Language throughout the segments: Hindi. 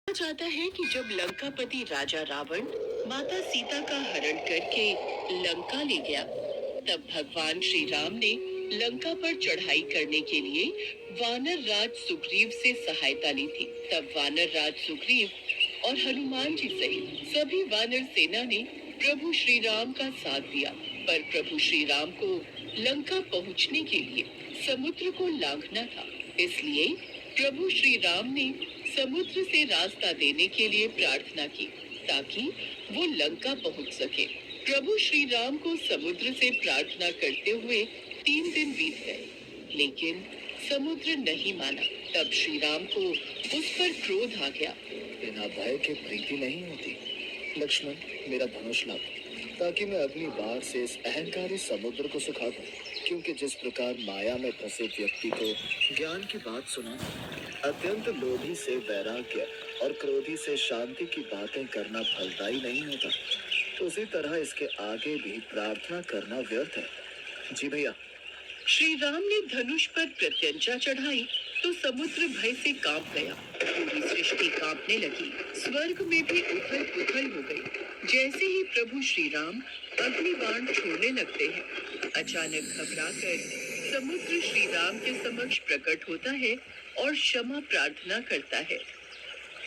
जाता है कि जब लंकापति राजा रावण माता सीता का हरण करके लंका ले गया, तब भगवान श्री राम ने लंका पर चढ़ाई करने के लिए वानर राज सुग्रीव से सहायता ली थी। तब वानर राज सुग्रीव और हनुमान जी सहित सभी वानर सेना ने प्रभु श्री राम का साथ दिया, पर प्रभु श्री राम को लंका पहुंचने के लिए समुद्र को लांघना था। इसलिए प्रभु श्री राम ने समुद्र से रास्ता देने के लिए प्रार्थना की ताकि वो लंका पहुंच सके। प्रभु श्री राम को समुद्र से प्रार्थना करते हुए 3 दिन बीत गए, लेकिन समुद्र नहीं माना। तब श्री राम को उस पर क्रोध आ गया। बिना भय के प्रीति नहीं होती। लक्ष्मण, मेरा धनुष लाओ ताकि मैं अगली बार से इस अहंकारी समुद्र को सुखा दूं। क्योंकि जिस प्रकार माया में फंसे व्यक्ति को ज्ञान की बात सुना, अत्यंत लोभी से वैराग्य और क्रोधी से शांति की बातें करना फलदायी नहीं होता, उसी तरह इसके आगे भी प्रार्थना करना व्यर्थ है। जी भैया। श्री राम ने धनुष पर प्रत्यंचा चढ़ाई तो समुद्र भय से कांप गया। पूरी सृष्टि कांपने लगी, स्वर्ग में भी उथल पुथल हो गई। जैसे ही प्रभु श्री राम अग्निबाण छोड़ने लगते हैं, अचानक घबराकर समुद्र श्री राम के समक्ष प्रकट होता है और क्षमा प्रार्थना करता है।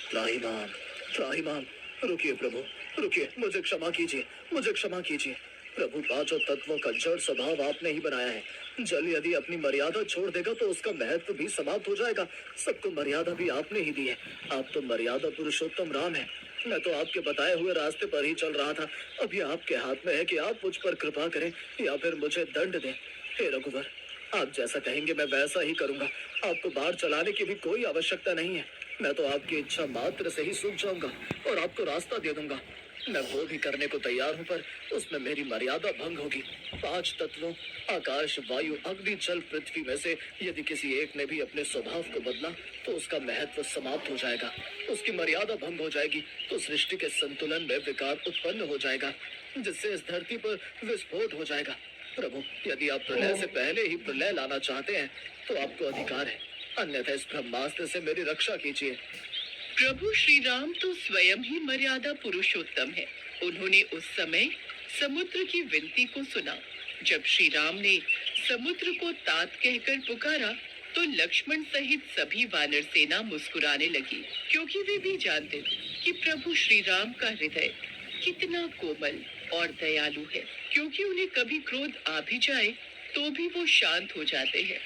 त्राहिमाम, त्राहिमाम, रुकिए प्रभु, रुकिए, मुझे क्षमा कीजिए, मुझे क्षमा कीजिए। प्रभु, पांचों तत्वों का जड़ स्वभाव आपने ही बनाया है। जल यदि अपनी मर्यादा छोड़ देगा तो उसका महत्व भी समाप्त हो जाएगा। सबको मर्यादा भी आपने ही दी है। आप तो मर्यादा पुरुषोत्तम राम है। मैं तो आपके बताए हुए रास्ते पर ही चल रहा था। अभी आपके हाथ में है कि आप मुझ पर कृपा करें या फिर मुझे दंड दें। हे रघुवर, आप जैसा कहेंगे मैं वैसा ही करूंगा। आपको बाढ़ चलाने की भी कोई आवश्यकता नहीं है। मैं तो आपकी इच्छा मात्र से ही सूख जाऊंगा और आपको रास्ता दे दूंगा। मैं वो भी करने को तैयार हूँ, पर उसमें मेरी मर्यादा भंग होगी। 5 तत्वों आकाश, वायु, अग्नि, जल, पृथ्वी में से यदि किसी एक ने भी अपने स्वभाव को बदला तो उसका महत्व समाप्त हो जाएगा, उसकी मर्यादा भंग हो जाएगी, तो सृष्टि के संतुलन में विकार उत्पन्न हो जाएगा, जिससे इस धरती पर विस्फोट हो जाएगा। प्रभु, यदि आप प्रलय से पहले ही प्रलय लाना चाहते हैं तो आपको अधिकार है, अन्यथा इस ब्रह्मास्त्र से मेरी रक्षा कीजिए। प्रभु श्री राम तो स्वयं ही मर्यादा पुरुषोत्तम है। उन्होंने उस समय समुद्र की विनती को सुना। जब श्री राम ने समुद्र को तात कहकर पुकारा तो लक्ष्मण सहित सभी वानर सेना मुस्कुराने लगी, क्योंकि वे भी जानते थे कि प्रभु श्री राम का हृदय कितना कोमल और दयालु है। क्योंकि उन्हें कभी क्रोध आ भी जाए तो भी वो शांत हो जाते हैं।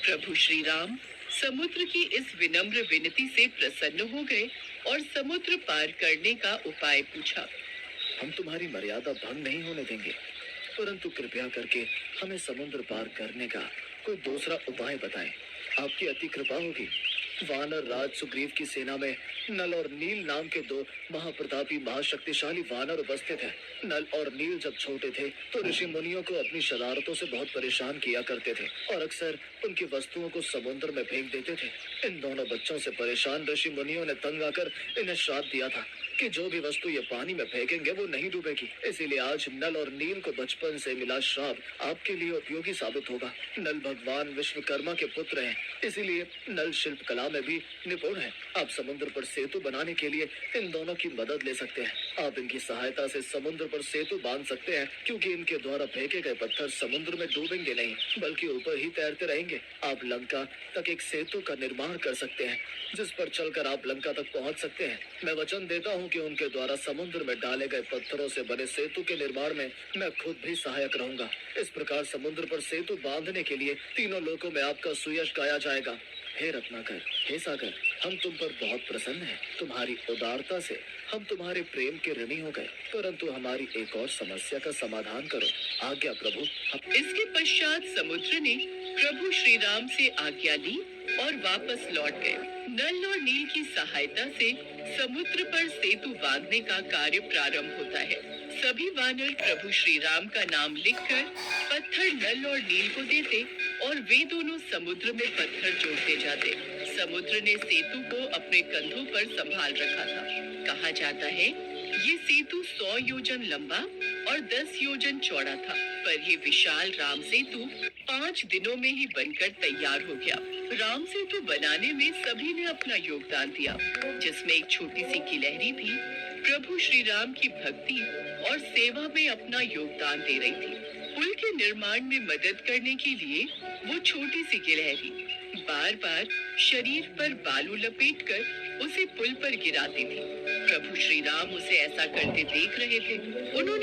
प्रभु श्री राम समुद्र की इस विनम्र विनती से प्रसन्न हो गए और समुद्र पार करने का उपाय पूछा। हम तुम्हारी मर्यादा भंग नहीं होने देंगे, परंतु कृपया करके हमें समुद्र पार करने का कोई दूसरा उपाय बताएं। आपकी अति कृपा होगी। वानर राज सुग्रीव की सेना में नल और नील नाम के 2 महाप्रतापी महाशक्तिशाली वानर उपस्थित हैं। नल और नील जब छोटे थे तो ऋषि मुनियों को अपनी शरारतों से बहुत परेशान किया करते थे और अक्सर उनकी वस्तुओं को समुद्र में फेंक देते थे। इन दोनों बच्चों से परेशान ऋषि मुनियों ने तंग आकर इन्हें श्राप दिया था कि जो भी वस्तु ये पानी में फेंकेंगे वो नहीं डूबेगी। इसीलिए आज नल और नील को बचपन से मिला श्राप आपके लिए उपयोगी साबित होगा। नल भगवान विश्वकर्मा के पुत्र हैं, इसीलिए नल शिल्प कला में भी निपुण है। आप समुद्र पर सेतु बनाने के लिए इन दोनों की मदद ले सकते हैं। आप इनकी सहायता से समुद्र पर सेतु बांध सकते हैं, क्योंकि इनके द्वारा फेंके गए पत्थर समुद्र में डूबेंगे नहीं, बल्कि ऊपर ही तैरते रहेंगे। आप लंका तक एक सेतु का निर्माण कर सकते हैं, जिस पर चलकर आप लंका तक पहुंच सकते हैं। मैं वचन देता हूं कि उनके द्वारा समुद्र में डाले गए पत्थरों से बने सेतु के निर्माण में मैं खुद भी सहायक रहूंगा। इस प्रकार समुद्र पर सेतु बांधने के लिए तीनों लोकों में आपका सुयश गाया जाएगा। हे रत्नाकर, हे सागर, हम तुम पर बहुत प्रसन्न हैं। तुम्हारी उदारता से हम तुम्हारे प्रेम के ऋणी हो गए, परंतु हमारी एक और समस्या का समाधान करो। आज्ञा प्रभु। इसके पश्चात समुद्र ने प्रभु श्री राम से आज्ञा ली और वापस लौट गए। नल और नील की सहायता से समुद्र पर सेतु बांधने का कार्य प्रारंभ होता है। सभी वानर प्रभु श्री राम का नाम लिखकर पत्थर नल और नील को देते और वे दोनों समुद्र में पत्थर जोड़ते जाते। समुद्र ने सेतु को अपने कंधों पर संभाल रखा था। कहा जाता है ये सेतु 100 योजन लंबा और 10 योजन चौड़ा था, पर ये विशाल राम सेतु 5 दिनों में ही बनकर तैयार हो गया। राम सेतु बनाने में सभी ने अपना योगदान दिया, जिसमें एक छोटी सी गिलहरी भी प्रभु श्री राम की भक्ति और सेवा में अपना योगदान दे रही थी। पुल के निर्माण में मदद करने के लिए वो छोटी सी गिलहरी बार बार शरीर पर बालू लपेटकर उसे पुल पर गिराती थी। प्रभु श्री राम उसे ऐसा करते देख रहे थे। उन्होंने